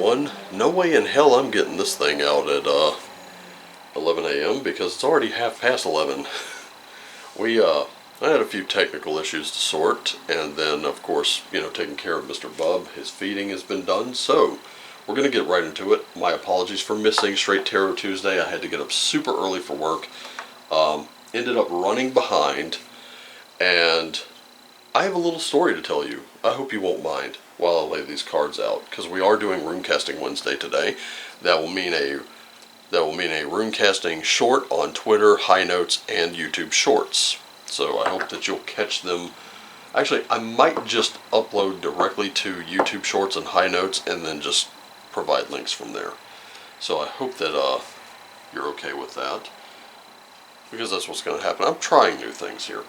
everyone. No way in hell I'm getting this thing out at 11 a.m. because it's already half past 11. I had a few technical issues to sort, and then of course, taking care of Mr. Bub. His feeding has been done, so we're going to get right into it. My apologies for missing Straight Tarot Tuesday. I had to get up super early for work. Ended up running behind, and I have a little story to tell you. I hope you won't mind while I lay these cards out, because we are doing Runecasting Wednesday today. That will mean a Runecasting short on Twitter, High Notes, and YouTube Shorts. So I hope that you'll catch them. Actually, I might just upload directly to YouTube Shorts and High Notes, and then just provide links from there. So I hope that you're okay with that, because that's what's going to happen. I'm trying new things here.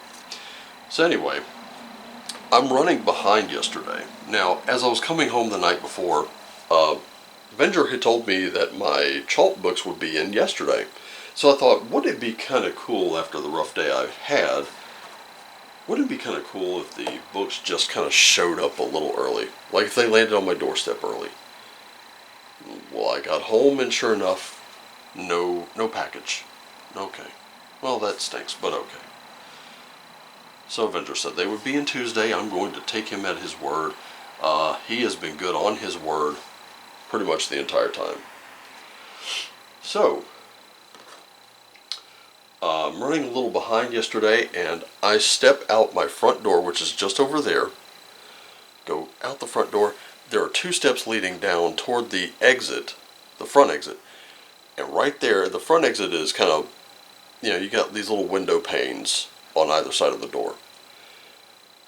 So anyway, I'm running behind yesterday. Now, as I was coming home the night before, Venger had told me that my Chalk books would be in yesterday. So I thought, wouldn't it be kind of cool after the rough day I've had, wouldn't it be kind of cool if the books just kind of showed up a little early? Like if they landed on my doorstep early. Well, I got home and sure enough, no package. Okay. Well, that stinks, but okay. So Venger said they would be in Tuesday. I'm going to take him at his word. He has been good on his word pretty much the entire time. So, I'm running a little behind yesterday, and I step out my front door, which is just over there. Go out the front door. There are 2 steps leading down toward the exit, the front exit. And right there, the front exit is kind of, you got these little window panes on either side of the door.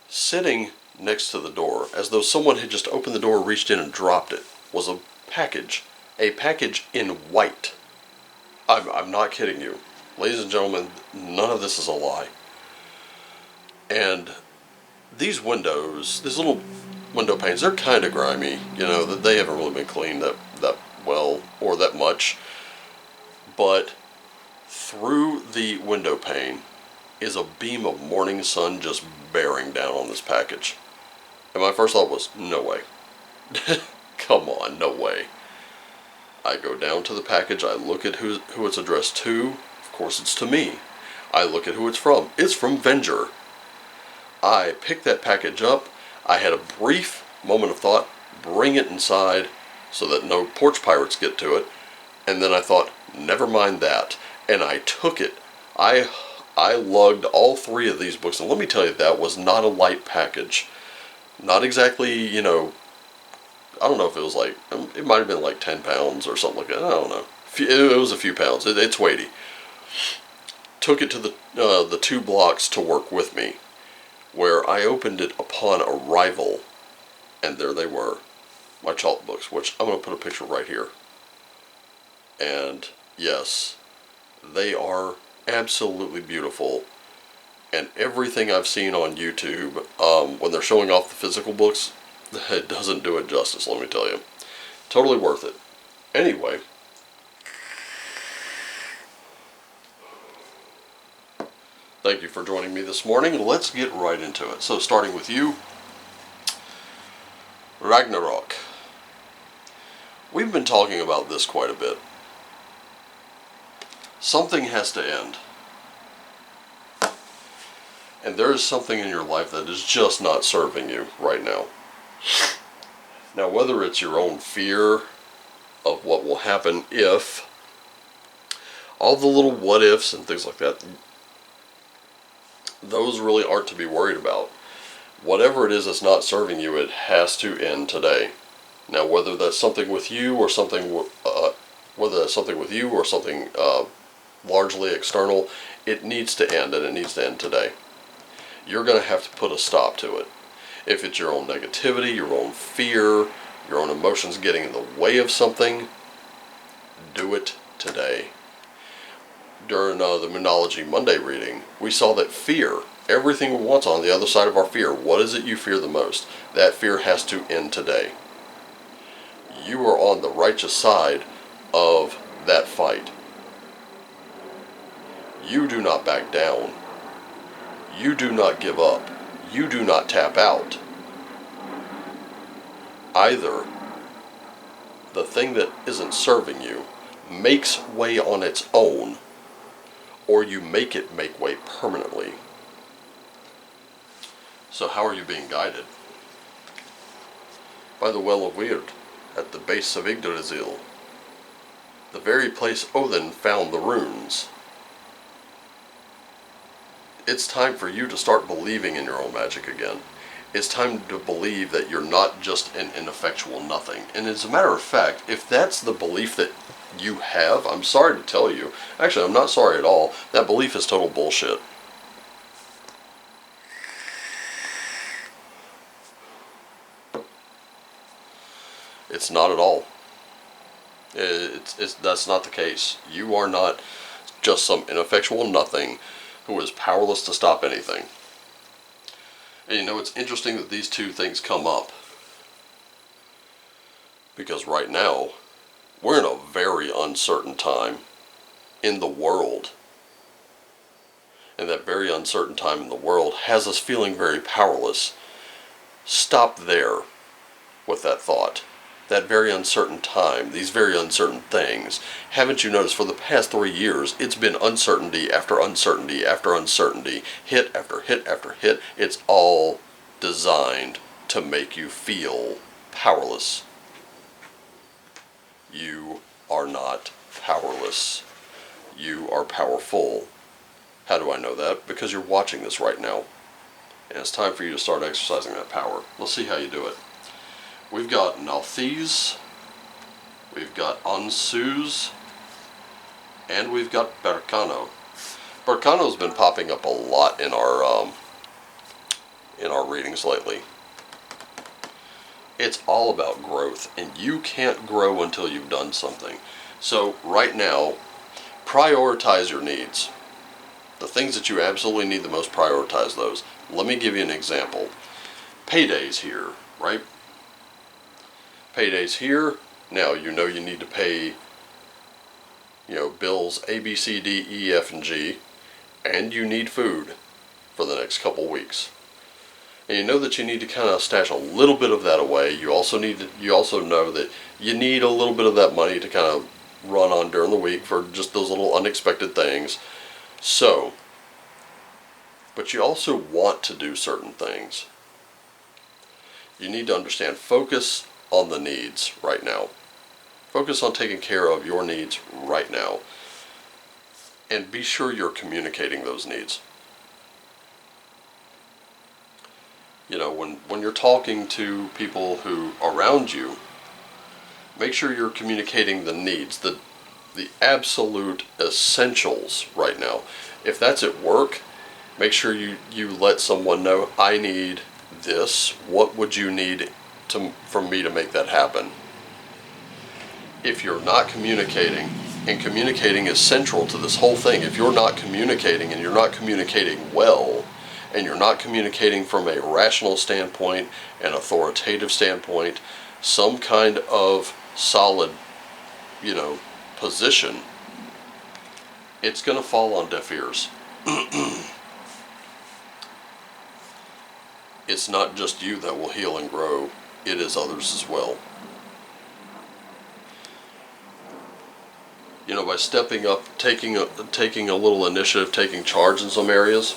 Sitting next to the door, as though someone had just opened the door, reached in and dropped it, was a package in white. I'm not kidding you. Ladies and gentlemen, none of this is a lie. And these windows, these little window panes, they're kind of grimy. That they haven't really been cleaned that well or that much. But through the window pane is a beam of morning sun just bearing down on this package. And my first thought was, no way. Come on, no way. I go down to the package, I look at who it's addressed to. Of course it's to me. I look at who it's from. It's from Venger. I pick that package up. I had a brief moment of thought, bring it inside so that no porch pirates get to it. And then I thought, never mind that. And I took it. I lugged all 3 of these books, and let me tell you, that was not a light package. Not exactly, I don't know if it was like, it might have been like 10 pounds or something like that. I don't know. It was a few pounds. It's weighty. Took it to the 2 blocks to work with me, where I opened it upon arrival, and there they were, my Chalk books, which I'm going to put a picture right here. And yes, they are absolutely beautiful. And everything I've seen on YouTube, when they're showing off the physical books, it doesn't do it justice, let me tell you. Totally worth it. Anyway, thank you for joining me this morning. Let's get right into it. So starting with you, Ragnarok. We've been talking about this quite a bit. Something has to end. And there is something in your life that is just not serving you right now. Now, whether it's your own fear of what will happen if, all the little what ifs and things like that, those really aren't to be worried about. Whatever it is that's not serving you, it has to end today. Now, whether that's something with you or something, largely external, it needs to end, and it needs to end today. You're going to have to put a stop to it. If it's your own negativity, your own fear, your own emotions getting in the way of something, do it today. During the Moonology Monday reading, we saw that fear, everything we want on the other side of our fear, what is it you fear the most? That fear has to end today. You are on the righteous side of that fight. You do not back down. You do not give up. You do not tap out. Either the thing that isn't serving you makes way on its own, or you make it make way permanently. So how are you being guided? By the Well of Weird, at the base of Yggdrasil, the very place Odin found the runes. It's time for you to start believing in your own magic again. It's time to believe that you're not just an ineffectual nothing. And as a matter of fact, if that's the belief that you have, I'm sorry to tell you, actually I'm not sorry at all, that belief is total bullshit. It's not at all. That's not the case. You are not just some ineffectual nothing who is powerless to stop anything. And you know, it's interesting that these two things come up, because right now we're in a very uncertain time in the world, and that very uncertain time in the world has us feeling very powerless. Stop there with that thought. That very uncertain time, these very uncertain things. Haven't you noticed for the past 3 years, it's been uncertainty after uncertainty after uncertainty, hit after hit after hit. It's all designed to make you feel powerless. You are not powerless. You are powerful. How do I know that? Because you're watching this right now. And it's time for you to start exercising that power. Let's see how you do it. We've got Nalthese, we've got Ansuz, and we've got Berkano. Berkano's been popping up a lot in our readings lately. It's all about growth, and you can't grow until you've done something. So right now, prioritize your needs. The things that you absolutely need the most, prioritize those. Let me give you an example. Payday's here, right? Payday's here. Now you know you need to pay, bills A, B, C, D, E, F, and G, and you need food for the next couple weeks. And you know that you need to kind of stash a little bit of that away. You also know that you need a little bit of that money to kind of run on during the week for just those little unexpected things. So, but you also want to do certain things. You need to understand, focus on the needs right now. Focus on taking care of your needs right now. And be sure you're communicating those needs. When you're talking to people who are around you, make sure you're communicating the needs, the absolute essentials right now. If that's at work, make sure you let someone know, I need this. What would you need from me to make that happen? If you're not communicating, and communicating is central to this whole thing, if you're not communicating and you're not communicating well, and you're not communicating from a rational standpoint, an authoritative standpoint, some kind of solid, position, it's going to fall on deaf ears. It's not just you that will heal and grow, it is others as well. By stepping up, taking a little initiative, taking charge in some areas,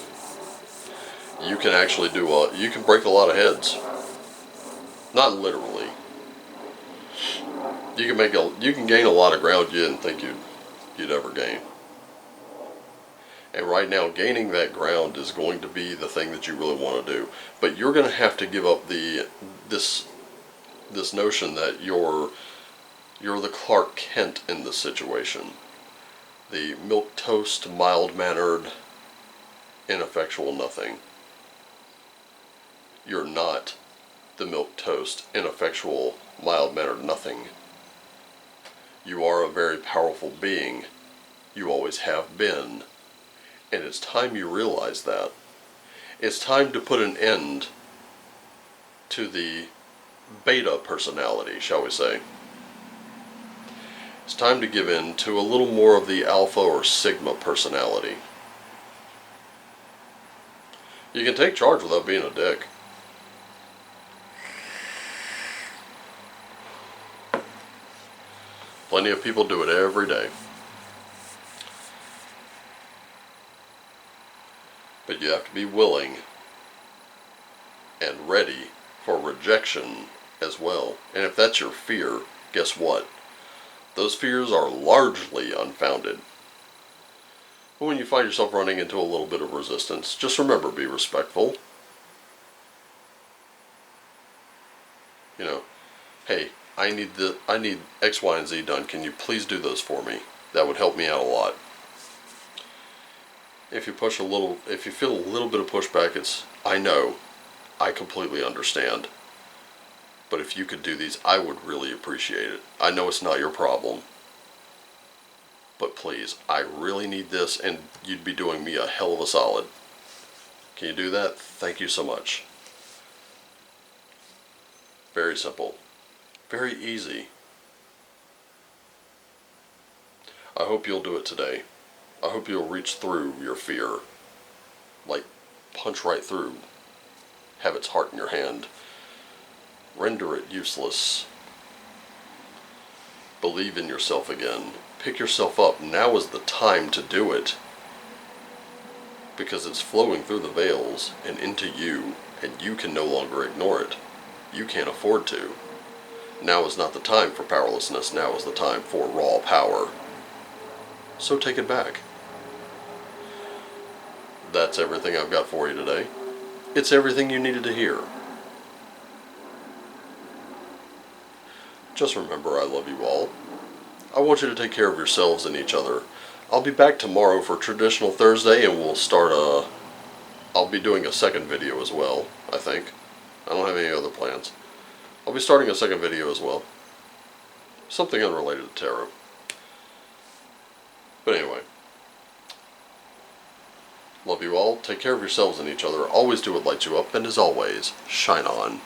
you can actually you can break a lot of heads. Not literally. You can gain a lot of ground you didn't think you'd ever gain. And right now, gaining that ground is going to be the thing that you really want to do. But you're going to have to give up this notion that you're the Clark Kent in this situation. The milquetoast, mild-mannered, ineffectual nothing. You're not the milquetoast, ineffectual, mild-mannered nothing. You are a very powerful being. You always have been. And it's time you realize that. It's time to put an end to the beta personality, shall we say. It's time to give in to a little more of the alpha or sigma personality. You can take charge without being a dick. Plenty of people do it every day. But you have to be willing and ready for rejection as well. And if that's your fear, guess what? Those fears are largely unfounded. But when you find yourself running into a little bit of resistance, just remember, be respectful. You know, hey, I need X, Y, and Z done. Can you please do those for me? That would help me out a lot. If you feel a little bit of pushback, I completely understand. But if you could do these, I would really appreciate it. I know it's not your problem. But please, I really need this, and you'd be doing me a hell of a solid. Can you do that? Thank you so much. Very simple. Very easy. I hope you'll do it today. I hope you'll reach through your fear. Like, punch right through. Have its heart in your hand. Render it useless. Believe in yourself again. Pick yourself up. Now is the time to do it. Because it's flowing through the veils and into you, and you can no longer ignore it. You can't afford to. Now is not the time for powerlessness. Now is the time for raw power. So take it back. That's everything I've got for you today. It's everything you needed to hear. Just remember, I love you all. I want you to take care of yourselves and each other. I'll be back tomorrow for Traditional Thursday, and we'll start I'll be doing a second video as well, I think. I don't have any other plans. I'll be starting a second video as well. Something unrelated to tarot. But anyway. Love you all. Take care of yourselves and each other. Always do what lights you up, and as always, shine on.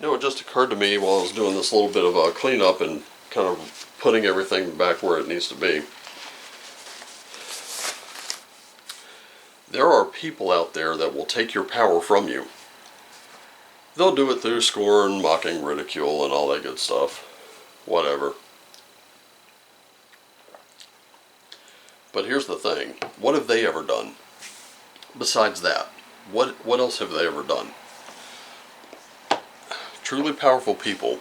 You know, it just occurred to me while I was doing this little bit of a cleanup and kind of putting everything back where it needs to be. There are people out there that will take your power from you. They'll do it through scorn, mocking, ridicule, and all that good stuff. Whatever. But here's the thing. What have they ever done? Besides that, what else have they ever done? Truly powerful people,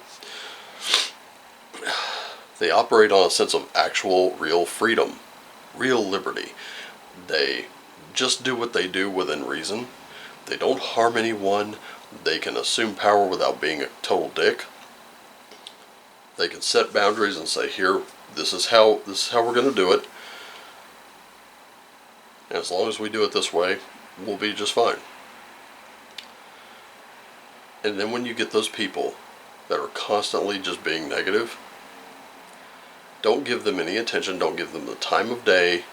they operate on a sense of actual, real freedom, real liberty. They just do what they do within reason. They don't harm anyone. They can assume power without being a total dick. They can set boundaries and say, here, this is how we're going to do it. And as long as we do it this way, we'll be just fine. And then when you get those people that are constantly just being negative, don't give them any attention, don't give them the time of day.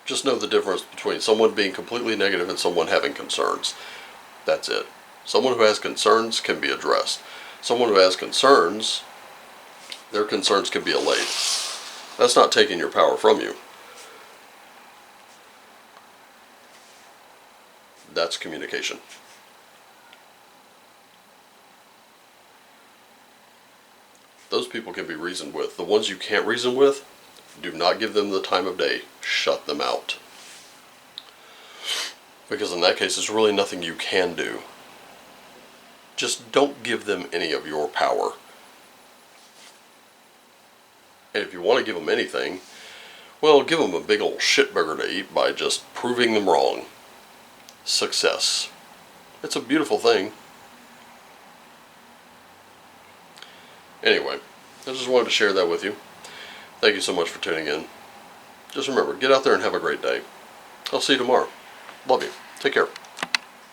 Just know the difference between someone being completely negative and someone having concerns. That's it. Someone who has concerns can be addressed. Someone who has concerns, their concerns can be allayed. That's not taking your power from you. That's communication. Those people can be reasoned with. The ones you can't reason with, do not give them the time of day. Shut them out. Because in that case, there's really nothing you can do. Just don't give them any of your power. And if you want to give them anything, well, give them a big old shitburger to eat by just proving them wrong. Success. It's a beautiful thing. Anyway, I just wanted to share that with you. Thank you so much for tuning in. Just remember, get out there and have a great day. I'll see you tomorrow. Love you. Take care.